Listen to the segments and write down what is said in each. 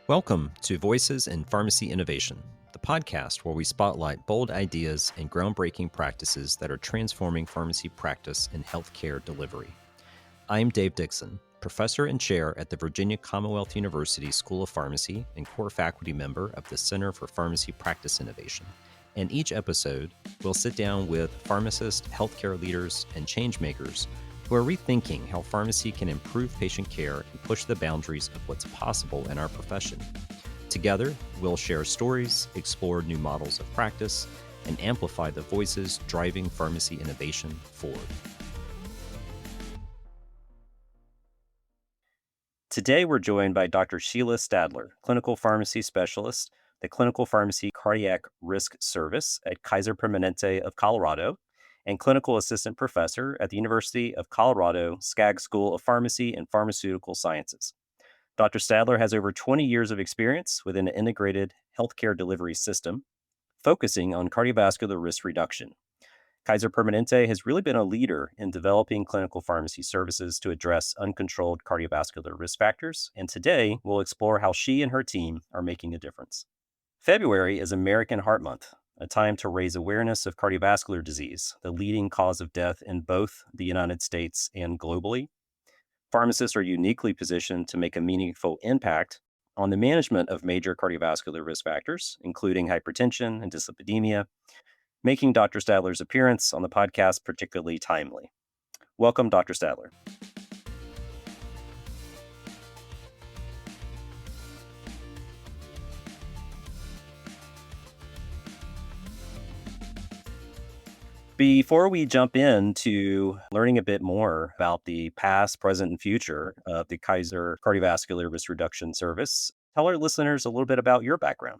Welcome to Voices in Pharmacy Innovation, the podcast where we spotlight bold ideas and groundbreaking practices that are transforming pharmacy practice and healthcare delivery. I'm Dave Dixon, professor and chair at the Virginia Commonwealth University School of Pharmacy and core faculty member of the Center for Pharmacy Practice Innovation. In each episode, we'll sit down with pharmacists, healthcare leaders, and changemakers who are rethinking how pharmacy can improve patient care and push the boundaries of what's possible in our profession. Together, we'll share stories, explore new models of practice, and amplify the voices driving pharmacy innovation forward. Today, we're joined by Dr. Sheila Stadler, clinical pharmacy specialist, the Clinical Pharmacy Cardiac Risk Service at Kaiser Permanente of Colorado, and clinical assistant professor at the University of Colorado Skaggs School of Pharmacy and Pharmaceutical Sciences. Dr. Stadler has over 20 years of experience within an integrated healthcare delivery system, focusing on cardiovascular risk reduction. Kaiser Permanente has really been a leader in developing clinical pharmacy services to address uncontrolled cardiovascular risk factors, and today we'll explore how she and her team are making a difference. February is American Heart Month, a time to raise awareness of cardiovascular disease, the leading cause of death in both the United States and globally. Pharmacists are uniquely positioned to make a meaningful impact on the management of major cardiovascular risk factors, including hypertension and dyslipidemia, making Dr. Stadler's appearance on the podcast particularly timely. Welcome, Dr. Stadler. Before we jump into learning a bit more about the past, present, and future of the Kaiser Cardiovascular Risk Reduction Service, tell our listeners a little bit about your background.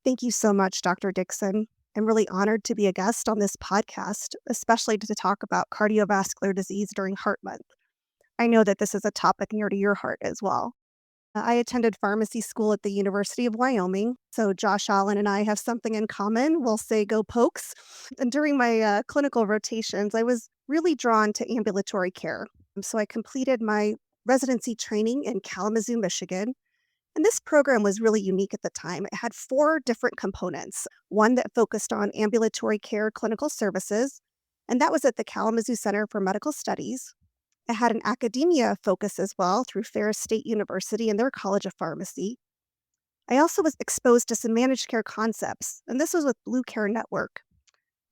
Thank you so much, Dr. Dixon. I'm really honored to be a guest on this podcast, especially to talk about cardiovascular disease during Heart Month. I know that this is a topic near to your heart as well. I attended pharmacy school at the University of Wyoming, so Josh Allen and I have something in common. We'll say go Pokes. And during my clinical rotations, I was really drawn to ambulatory care. So I completed my residency training in Kalamazoo, Michigan, and this program was really unique at the time. It had 4 different components. One that focused on ambulatory care clinical services, and that was at the Kalamazoo Center for Medical Studies. It had an academia focus as well through Ferris State University and their College of Pharmacy. I also was exposed to some managed care concepts, and this was with Blue Care Network.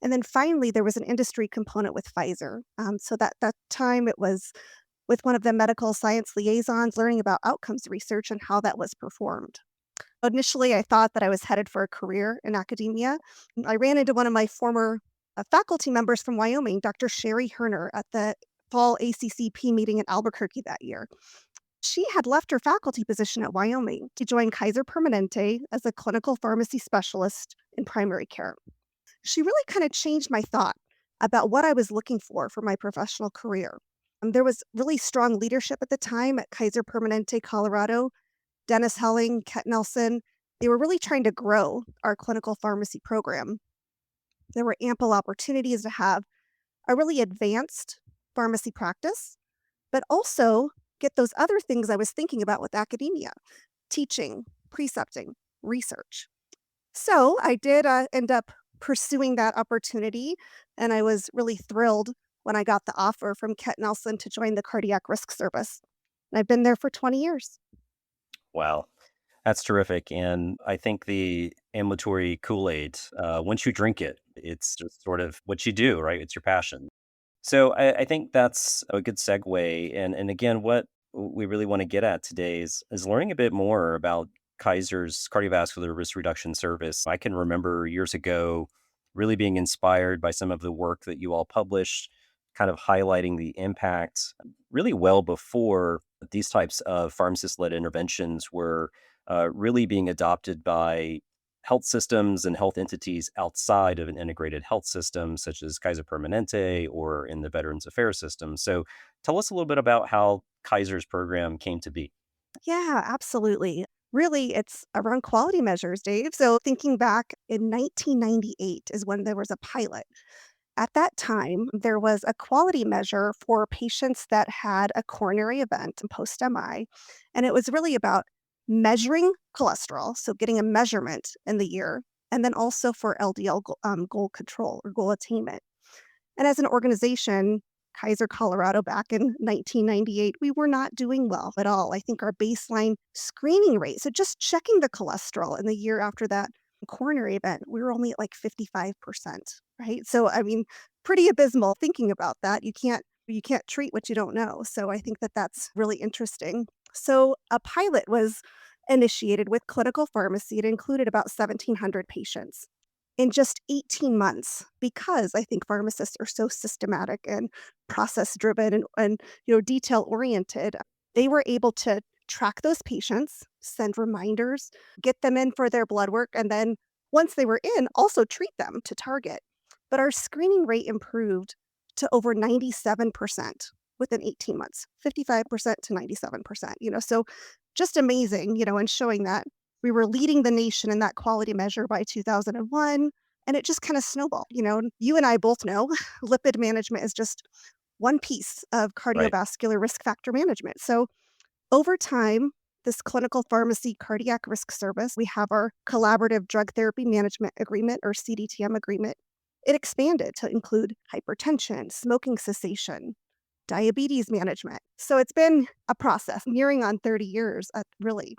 And then finally, there was an industry component with Pfizer. So that time it was with one of the medical science liaisons, learning about outcomes research and how that was performed. Initially, I thought that I was headed for a career in academia. I ran into one of my former faculty members from Wyoming, Dr. Sherry Herner, at the fall ACCP meeting in Albuquerque that year. She had left her faculty position at Wyoming to join Kaiser Permanente as a clinical pharmacy specialist in primary care. She really kind of changed my thought about what I was looking for my professional career. There was really strong leadership at the time at Kaiser Permanente Colorado. Dennis Helling, Ket Nelson, they were really trying to grow our clinical pharmacy program. There were ample opportunities to have a really advanced pharmacy practice, but also get those other things I was thinking about with academia, teaching, precepting, research. So I did end up pursuing that opportunity, and I was really thrilled when I got the offer from Ket Nelson to join the Cardiac Risk Service. And I've been there for 20 years. Wow, that's terrific. And I think the ambulatory Kool-Aid, once you drink it, it's just sort of what you do, right? It's your passion. So I think that's a good segue. And again, what we really want to get at today is learning a bit more about Kaiser's cardiovascular risk reduction service. I can remember years ago really being inspired by some of the work that you all published, kind of highlighting the impact really well before these types of pharmacist-led interventions were really being adopted by health systems and health entities outside of an integrated health system, such as Kaiser Permanente or in the Veterans Affairs system. So tell us a little bit about how Kaiser's program came to be. Yeah, absolutely. Really, it's around quality measures, Dave. So thinking back in 1998 is when there was a pilot. At that time, there was a quality measure for patients that had a coronary event post MI, and it was really about measuring cholesterol, so getting a measurement in the year, and then also for LDL goal control or goal attainment. And as an organization, Kaiser Colorado back in 1998, we were not doing well at all. I think our baseline screening rate, so just checking the cholesterol in the year after that coronary event, we were only at like 55%, right? So I mean, pretty abysmal thinking about that. You can't treat what you don't know. So I think that that's really interesting. So a pilot was initiated with clinical pharmacy. It included about 1,700 patients in just 18 months because I think pharmacists are so systematic and process driven and detail oriented. They were able to track those patients, send reminders, get them in for their blood work, and then once they were in, also treat them to target. But our screening rate improved to over 97% within 18 months, 55% to 97%. So just amazing, and showing that we were leading the nation in that quality measure by 2001, and it just kind of snowballed. You and I both know lipid management is just one piece of Right. cardiovascular risk factor management. So over time, this clinical pharmacy cardiac risk service, we have our collaborative drug therapy management agreement or CDTM agreement. It expanded to include hypertension, smoking cessation, diabetes management. So it's been a process nearing on 30 years, really.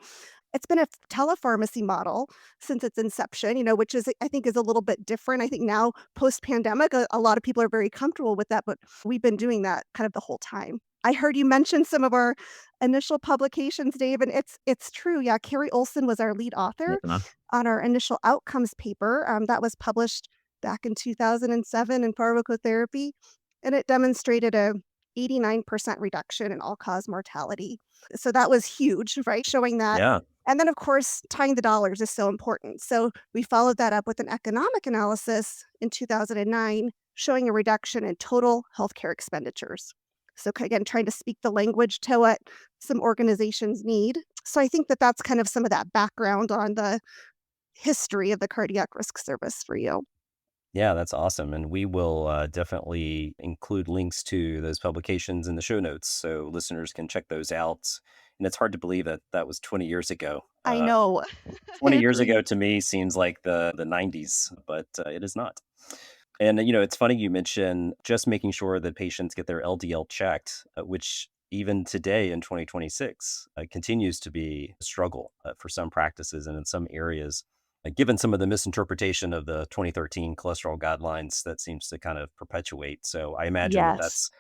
It's been a telepharmacy model since its inception, which is I think is a little bit different. I think now post-pandemic, a lot of people are very comfortable with that, but we've been doing that kind of the whole time. I heard you mention some of our initial publications, Dave, and it's true. Yeah, Carrie Olson was our lead author Yeah. on our initial outcomes paper that was published back in 2007 in pharmacotherapy, and it demonstrated a 89% reduction in all-cause mortality. So that was huge, right? Showing that. Yeah. And then, of course, tying the dollars is so important. So we followed that up with an economic analysis in 2009, showing a reduction in total healthcare expenditures. So again, trying to speak the language to what some organizations need. So I think that that's kind of some of that background on the history of the cardiac risk service for you. Yeah, that's awesome. And we will definitely include links to those publications in the show notes so listeners can check those out. And it's hard to believe that that was 20 years ago. I know. I 20 years ago agree. to me seems like the 90s, but it is not. And it's funny you mentioned just making sure that patients get their LDL checked, which even today in 2026 continues to be a struggle for some practices and in some areas. Given some of the misinterpretation of the 2013 cholesterol guidelines, that seems to kind of perpetuate. So I imagine that Yes. that's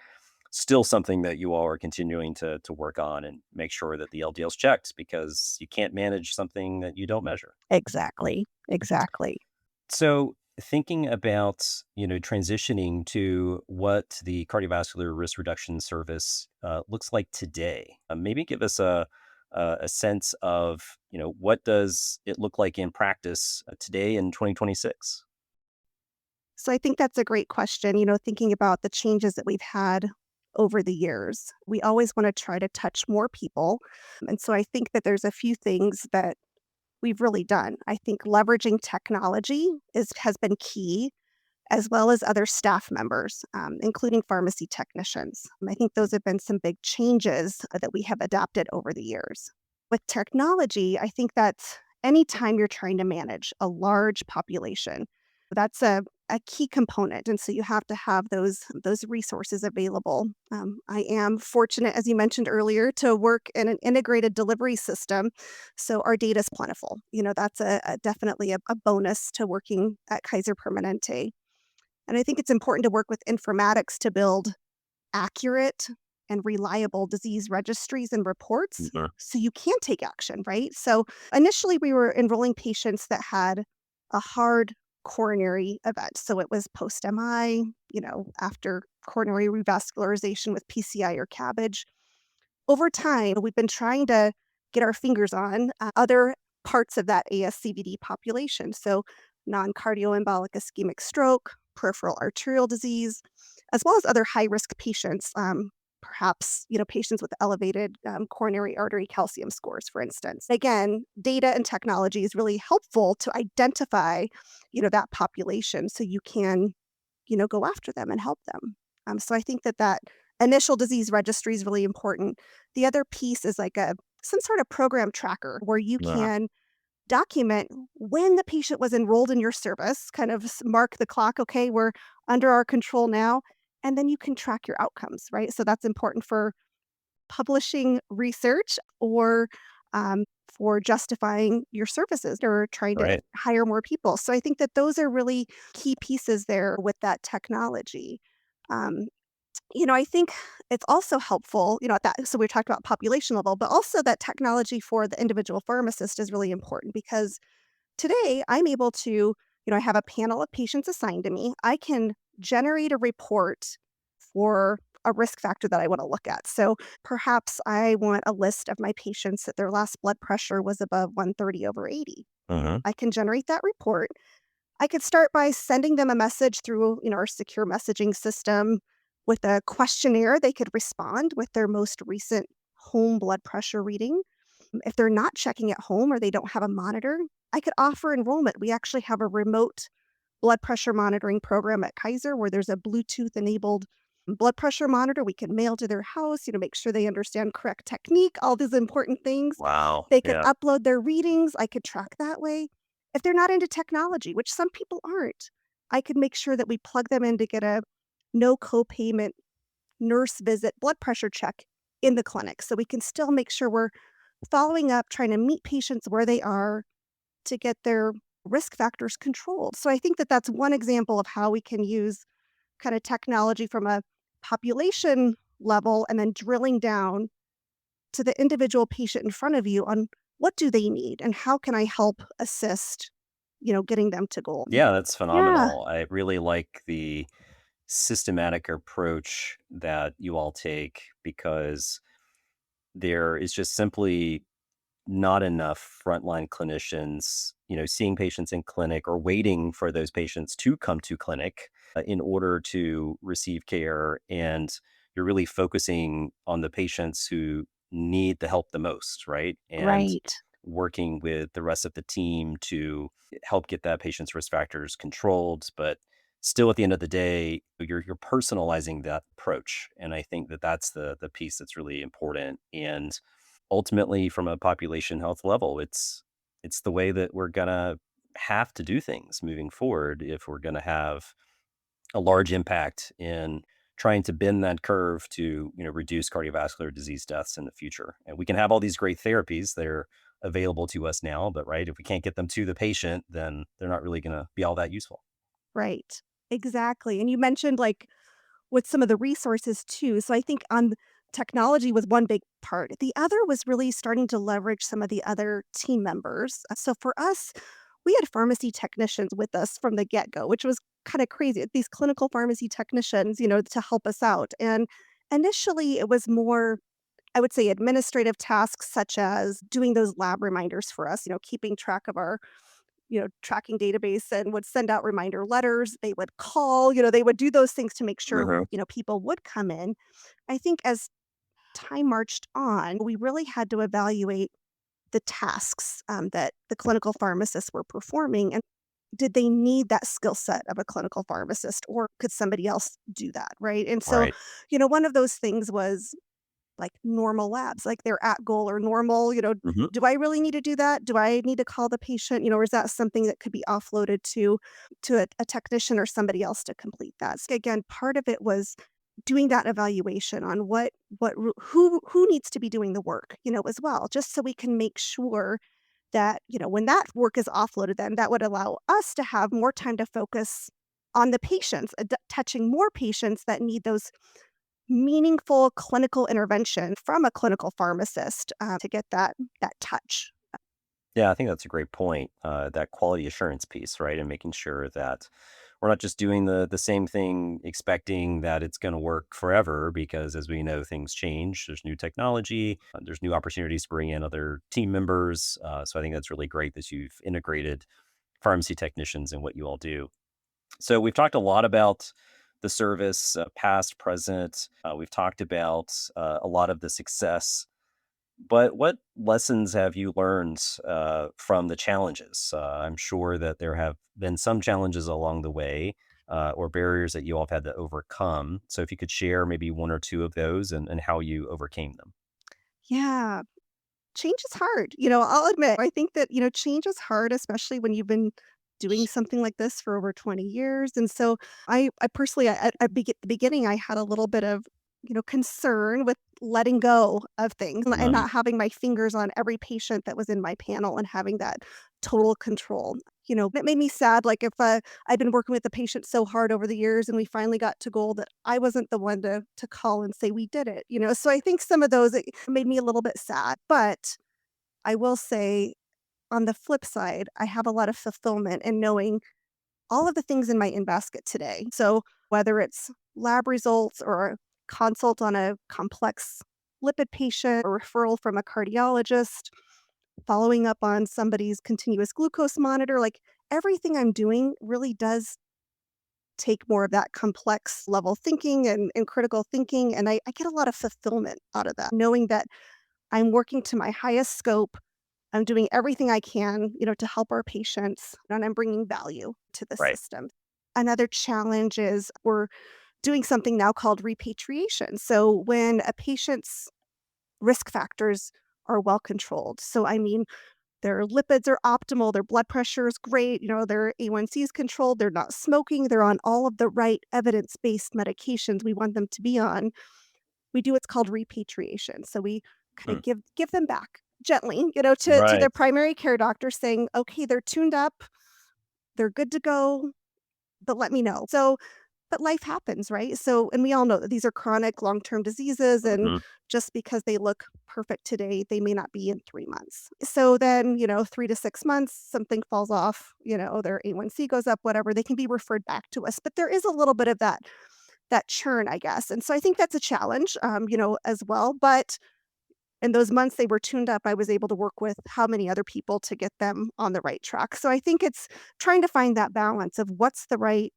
still something that you all are continuing to work on and make sure that the LDL is checked because you can't manage something that you don't measure. Exactly. Exactly. So thinking about transitioning to what the cardiovascular risk reduction service looks like today, maybe give us a sense of what does it look like in practice today in 2026? So I think that's a great question, thinking about the changes that we've had over the years. We always want to try to touch more people. And so I think that there's a few things that we've really done. I think leveraging technology has been key, as well as other staff members, including pharmacy technicians. I think those have been some big changes that we have adapted over the years. With technology, I think that's anytime you're trying to manage a large population, that's a key component. And so you have to have those resources available. I am fortunate, as you mentioned earlier, to work in an integrated delivery system. So our data is plentiful. That's definitely a bonus to working at Kaiser Permanente. And I think it's important to work with informatics to build accurate and reliable disease registries and reports Mhm. so you can take action, right? So initially, we were enrolling patients that had a hard coronary event. So it was post MI, after coronary revascularization with PCI or CABG. Over time, we've been trying to get our fingers on other parts of that ASCVD population. So, non cardioembolic ischemic stroke, peripheral arterial disease, as well as other high risk patients, perhaps patients with elevated coronary artery calcium scores, for instance. Again, data and technology is really helpful to identify that population so you can go after them and help them. So I think that initial disease registry is really important. The other piece is like a some sort of program tracker where you Uh, can document when the patient was enrolled in your service, kind of mark the clock, okay, we're under our control now, and then you can track your outcomes, right? So that's important for publishing research or for justifying your services or trying to right. hire more people. So I think that those are really key pieces there with that technology. Um, I think it's also helpful, at that. So we talked about population level, but also that technology for the individual pharmacist is really important because today I'm able to, I have a panel of patients assigned to me. I can generate a report for a risk factor that I want to look at. So perhaps I want a list of my patients that their last blood pressure was above 130 over 80. Hmm. I can generate that report. I could start by sending them a message through, our secure messaging system with a questionnaire. They could respond with their most recent home blood pressure reading. If they're not checking at home or they don't have a monitor, I could offer enrollment. We actually have a remote blood pressure monitoring program at Kaiser where there's a Bluetooth enabled blood pressure monitor we can mail to their house, make sure they understand correct technique, all these important things. Wow. They could Yeah. upload their readings. I could track that way. If they're not into technology, which some people aren't, I could make sure that we plug them in to get a no copayment nurse visit blood pressure check in the clinic. So we can still make sure we're following up, trying to meet patients where they are to get their risk factors controlled. So I think that that's one example of how we can use kind of technology from a population level and then drilling down to the individual patient in front of you on what do they need and how can I help assist, getting them to goal. Yeah, that's Yeah, phenomenal. I really like the systematic approach that you all take because there is just simply not enough frontline clinicians, seeing patients in clinic or waiting for those patients to come to clinic in order to receive care. And you're really focusing on the patients who need the help the most, right? And right. working with the rest of the team to help get that patient's risk factors controlled. But still, at the end of the day, you're personalizing that approach, and I think that that's the piece that's really important. And ultimately, from a population health level, it's the way that we're gonna have to do things moving forward if we're gonna have a large impact in trying to bend that curve to, reduce cardiovascular disease deaths in the future. And we can have all these great therapies that are available to us now, but right, if we can't get them to the patient, then they're not really gonna be all that useful. Right. Exactly. And you mentioned like with some of the resources too. So I think on technology was one big part. The other was really starting to leverage some of the other team members. So for us, we had pharmacy technicians with us from the get-go, which was kind of crazy. These clinical pharmacy technicians, to help us out. And initially it was more, I would say, administrative tasks such as doing those lab reminders for us, keeping track of our tracking database and would send out reminder letters. They would call, they would do those things to make sure, Mhm. people would come in. I think as time marched on, we really had to evaluate the tasks that the clinical pharmacists were performing. And did they need that skill set of a clinical pharmacist or could somebody else do that? Right. And so, Right. one of those things was like normal labs, like they're at goal or normal, Mhm. do I really need to do that? Do I need to call the patient? Or is that something that could be offloaded to a technician or somebody else to complete that? So again, part of it was doing that evaluation on who needs to be doing the work, as well, just so we can make sure that, when that work is offloaded, then that would allow us to have more time to focus on the patients, touching more patients that need those meaningful clinical intervention from a clinical pharmacist, to get that touch. Yeah, I think that's a great point. That quality assurance piece, right? And making sure that we're not just doing the same thing, expecting that it's going to work forever. Because as we know, things change. There's new technology. There's new opportunities to bring in other team members. So I think that's really great that you've integrated pharmacy technicians in what you all do. So we've talked a lot about the service, past, present. We've talked about a lot of the success, but what lessons have you learned from the challenges? I'm sure that there have been some challenges along the way or barriers that you all have had to overcome. So if you could share maybe one or two of those and how you overcame them. Yeah. change is hard. I'll admit, I think that, change is hard, especially when you've been doing something like this for over 20 years. And so I personally, at the beginning, I had a little bit of, concern with letting go of things and Mhm. not having my fingers on every patient that was in my panel and having that total control. It made me sad. Like if I'd been working with the patient so hard over the years and we finally got to goal that I wasn't the one to call and say we did it. So I think some of those it made me a little bit sad. But I will say on the flip side, I have a lot of fulfillment in knowing all of the things in my in basket today. So whether it's lab results or a consult on a complex lipid patient or referral from a cardiologist, following up on somebody's continuous glucose monitor, like everything I'm doing really does take more of that complex level thinking and critical thinking. And I get a lot of fulfillment out of that, knowing that I'm working to my highest scope. I'm doing everything I can, to help our patients, and I'm bringing value to the Right. system. Another challenge is we're doing something now called repatriation. So when a patient's risk factors are well controlled. So I mean, their lipids are optimal, their blood pressure is great, their A1C is controlled, they're not smoking, they're on all of the right evidence-based medications we want them to be on. We do what's called repatriation. So we kind Mm. of give them back gently, to Right. their primary care doctor saying, "Okay, they're tuned up, they're good to go, but let me know." So but life happens, right? So and we all know that these are chronic long-term diseases, and Mhm. just because they look perfect today, they may not be in 3 months. So then, 3 to 6 months, something falls off, their A1C goes up, whatever, they can be referred back to us. But there is a little bit of that churn, I guess. And so I think that's a challenge, as well. But in those months they were tuned up, I was able to work with how many other people to get them on the right track. So I think it's trying to find that balance of what's the right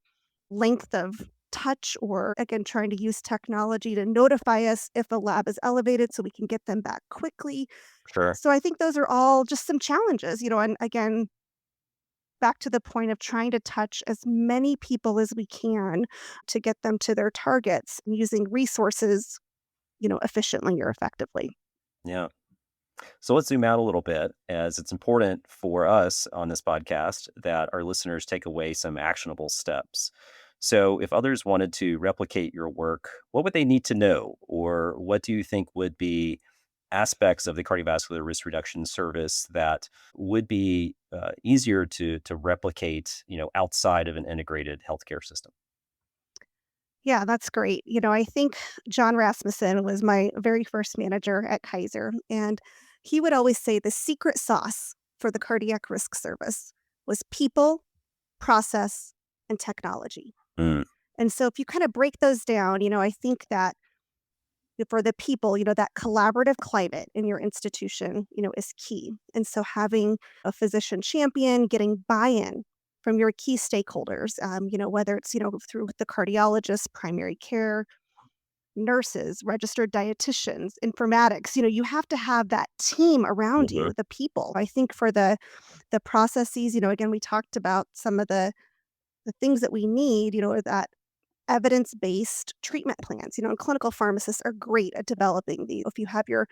length of touch, or again, trying to use technology to notify us if a lab is elevated so we can get them back quickly. Sure. So I think those are all just some challenges, and again, back to the point of trying to touch as many people as we can to get them to their targets using resources, efficiently or effectively. Yeah. So let's zoom out a little bit, as it's important for us on this podcast that our listeners take away some actionable steps. So, if others wanted to replicate your work, what would they need to know? Or what do you think would be aspects of the cardiovascular risk reduction service that would be easier to replicate, outside of an integrated healthcare system? Yeah, that's great. I think John Rasmussen was my very first manager at Kaiser, and he would always say the secret sauce for the cardiac risk service was people, process, and technology. Mm, And so if you kind of break those down, I think that for the people, that collaborative climate in your institution, is key. And so having a physician champion, getting buy-in from your key stakeholders, whether it's, through the cardiologist, primary care, nurses, registered dietitians, informatics, you have to have that team around mhm, you, the people. I think for the processes, again, we talked about some of the things that we need, that evidence-based treatment plans, and clinical pharmacists are great at developing these. If you have your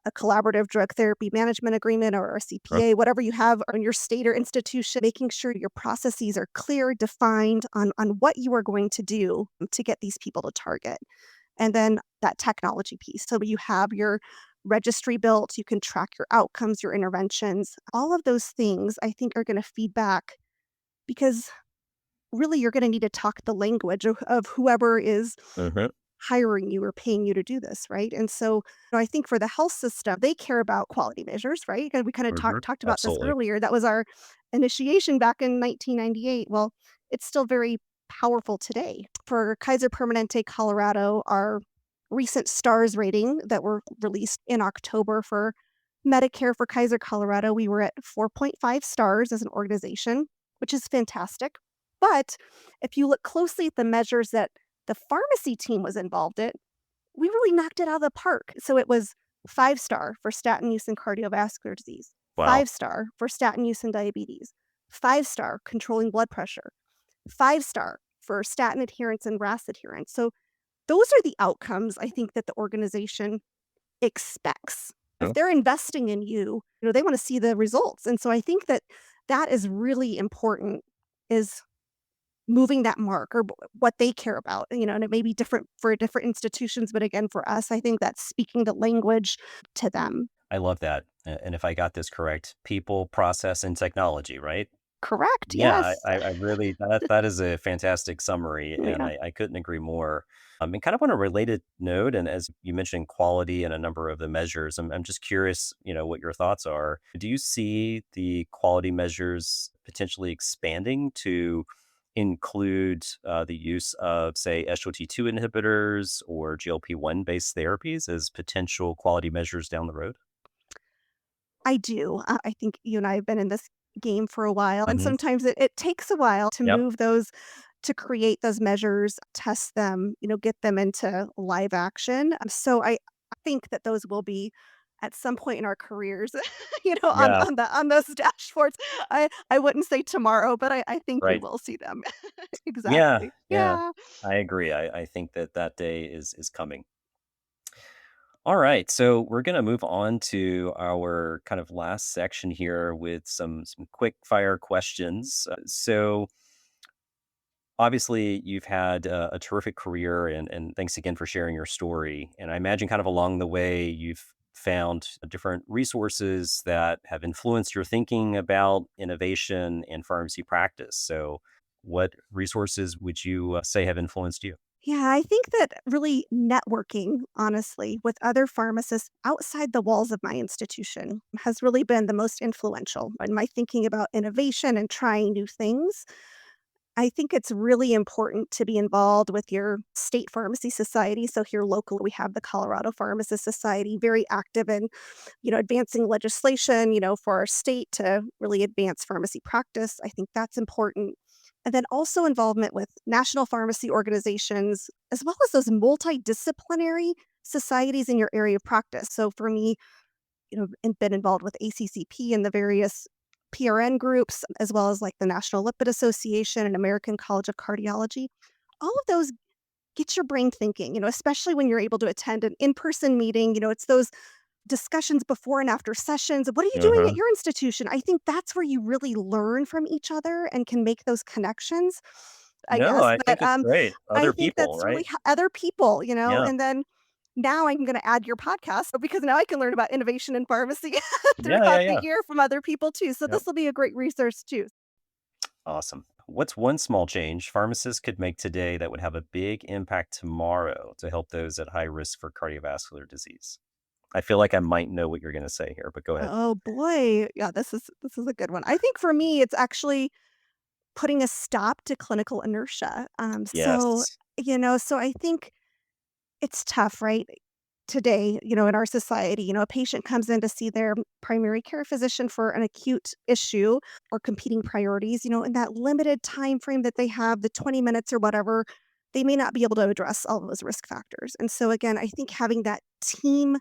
a collaborative drug therapy management agreement or a sure, CPA, whatever you have on your state or institution, making sure your processes are clear, defined on what you are going to do to get these people to target. And then that technology piece. So you have your registry built, you can track your outcomes, your interventions. All of those things I think are going to feed back, because really you're going to need to talk the language of whoever is mhm, hiring you or paying you to do this, right? And so, I think for the health system, they care about quality measures, right? And we kind of mhm, talked about this absolutely. earlier. That was our initiation back in 1998. Well, it's still very powerful today. For Kaiser Permanente Colorado, our recent STARS rating that were released in October for Medicare for Kaiser Colorado, we were at 4.5 stars as an organization, which is fantastic. But if you look closely at the measures that the pharmacy team was involved in, we really knocked it out of the park. So it was 5-star for statin use in cardiovascular disease, Wow. 5-star for statin use in diabetes, 5-star controlling blood pressure, 5-star for statin adherence and RAS adherence. So those are the outcomes I think that the organization expects. If Yeah. they're investing in you, they wanna see the results, and so I think that that is really important, is moving that mark or what they care about, and it may be different for different institutions, but again, for us, I think that's speaking the language to them. I love that. And if I got this correct, people, process, and technology, right? Correct, Yeah, I yes. I I really that is a fantastic summary, and Yeah. I couldn't agree more. And kind of on a related note, and as you mentioned quality and a number of the measures, I'm just curious, what your thoughts are. Do you see the quality measures potentially expanding to include, the use of, say, SGLT2 inhibitors or GLP-1 based therapies as potential quality measures down the road? I do. I think you and I have been in this game for a while, and Mhm. sometimes it takes a while to Yep. move those to create those measures, test them, get them into live action. So I think that those will be at some point in our careers, on Yeah, on those dashboards. I wouldn't say tomorrow, but I think we right. will see them. Yeah, Exactly. yeah. Yeah. I agree. I think that that day is coming. All right, so we're gonna move on to our kind of last section here with some quick fire questions. So obviously, you've had a terrific career, and thanks again for sharing your story. And I imagine, kind of along the way, you've found different resources that have influenced your thinking about innovation and pharmacy practice. So, what resources would you say have influenced you? Yeah, I think that really networking, honestly, with other pharmacists outside the walls of my institution has really been the most influential in my thinking about innovation and trying new things. I think it's really important to be involved with your state pharmacy society. So here locally, we have the Colorado Pharmacist Society, very active in, advancing legislation, for our state to really advance pharmacy practice. I think that's important. And then also involvement with national pharmacy organizations, as well as those multidisciplinary societies in your area of practice. So for me, and been involved with ACCP and the various PRN groups, as well as like the National Lipid Association and American College of Cardiology. All of those get your brain thinking, especially when you're able to attend an in person meeting. It's those discussions before and after sessions. What are you doing at Uh-huh. your institution? I think that's where you really learn from each other and can make those connections, I No, guess. I But think it's great. I Other think people, that's really right? other people, Yeah. and then now I'm gonna add your podcast because now I can learn about innovation in pharmacy Yeah, yeah, throughout the yeah. year from other people too. So Yep. this will be a great resource too. Awesome. What's one small change pharmacists could make today that would have a big impact tomorrow to help those at high risk for cardiovascular disease? I feel like I might know what you're going to say here, but go ahead. Oh boy. Yeah, this is a good one. I think for me, it's actually putting a stop to clinical inertia. Yes. So I think it's tough, right? Today, in our society, a patient comes in to see their primary care physician for an acute issue or competing priorities, in that limited time frame that they have, the 20 minutes or whatever, they may not be able to address all of those risk factors. And so again, I think having that team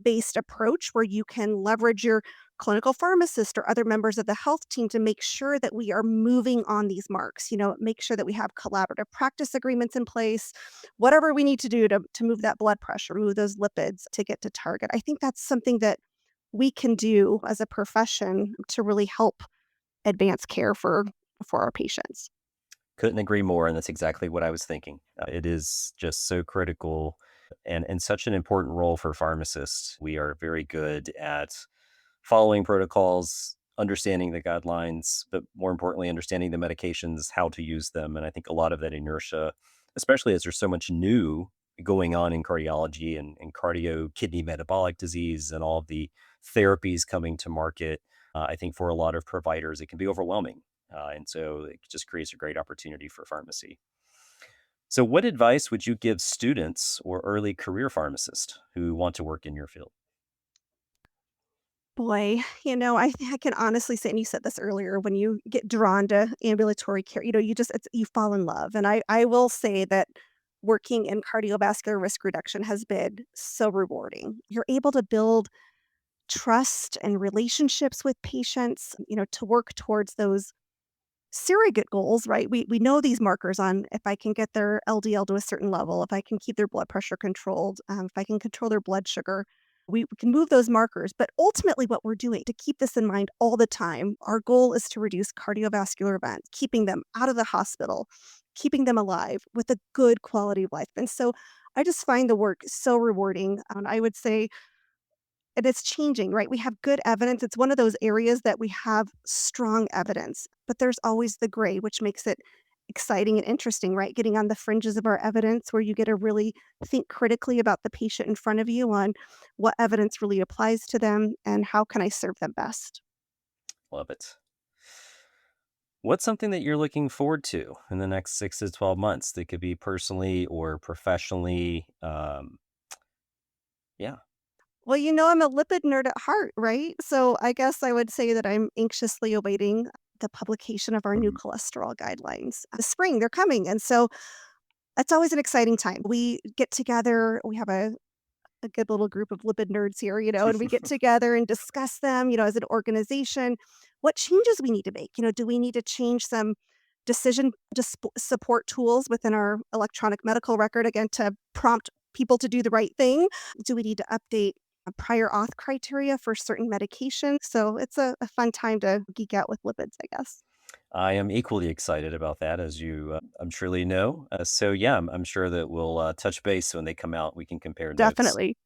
based approach where you can leverage your clinical pharmacist or other members of the health team to make sure that we are moving on these marks, make sure that we have collaborative practice agreements in place, whatever we need to do to move that blood pressure, move those lipids to get to target. I think that's something that we can do as a profession to really help advance care for our patients. Couldn't agree more, and that's exactly what I was thinking. It is just so critical and such an important role for pharmacists. We are very good at following protocols, understanding the guidelines, but more importantly, understanding the medications, how to use them. And I think a lot of that inertia, especially as there's so much new going on in cardiology and cardio kidney metabolic disease and all of the therapies coming to market, I think for a lot of providers, it can be overwhelming. And so it just creates a great opportunity for pharmacy. So, what advice would you give students or early career pharmacists who want to work in your field? Boy, I can honestly say, and you said this earlier, when you get drawn to ambulatory care, you fall in love. And I will say that working in cardiovascular risk reduction has been so rewarding. You're able to build trust and relationships with patients, to work towards those surrogate goals, right? We know these markers on if I can get their LDL to a certain level, if I can keep their blood pressure controlled, if I can control their blood sugar. We can move those markers, but ultimately what we're doing to keep this in mind all the time, our goal is to reduce cardiovascular events, keeping them out of the hospital, keeping them alive with a good quality of life. And so I just find the work so rewarding. I would say, and it's changing, right? We have good evidence. It's one of those areas that we have strong evidence, but there's always the gray, which makes it exciting and interesting, right? Getting on the fringes of our evidence where you get to really think critically about the patient in front of you on what evidence really applies to them and how can I serve them best. Love it. What's something that you're looking forward to in the next 6 to 12 months? That could be personally or professionally. Yeah. Well, I'm a lipid nerd at heart, right? So I guess I would say that I'm anxiously awaiting the publication of our new Mhm. cholesterol guidelines. This spring, they're coming. And so it's always an exciting time. We get together, we have a good little group of lipid nerds here, and we get together and discuss them, as an organization, what changes we need to make. Do we need to change some decision support tools within our electronic medical record again to prompt people to do the right thing? Do we need to update a prior auth criteria for certain medications? So it's a fun time to geek out with lipids, I guess. I am equally excited about that, as you, I'm surely know. So yeah, I'm sure that we'll touch base when they come out. We can compare notes. Definitely.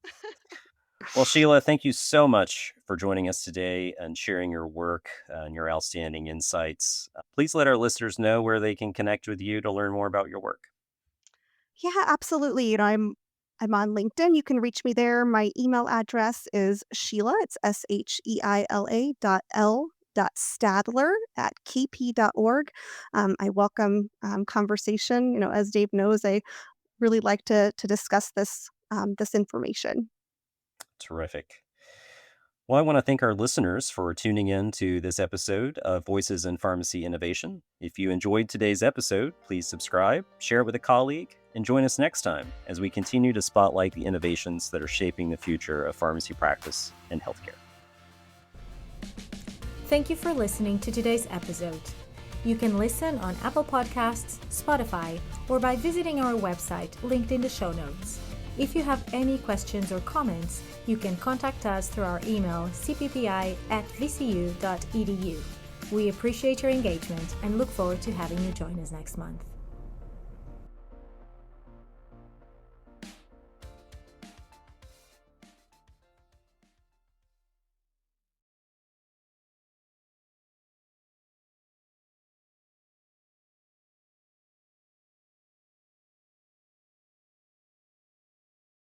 Well, Sheila, thank you so much for joining us today and sharing your work and your outstanding insights. Please let our listeners know where they can connect with you to learn more about your work. Yeah, absolutely. I'm on LinkedIn. You can reach me there. My email address is Sheila. It's Sheila dot Stadler at kp.org. I welcome conversation. As Dave knows, I really like to discuss this information. Terrific. Well, I want to thank our listeners for tuning in to this episode of Voices in Pharmacy Innovation. If you enjoyed today's episode, please subscribe, share it with a colleague, and join us next time as we continue to spotlight the innovations that are shaping the future of pharmacy practice and healthcare. Thank you for listening to today's episode. You can listen on Apple Podcasts, Spotify, or by visiting our website linked in the show notes. If you have any questions or comments, you can contact us through our email cppi@vcu.edu. We appreciate your engagement and look forward to having you join us next month.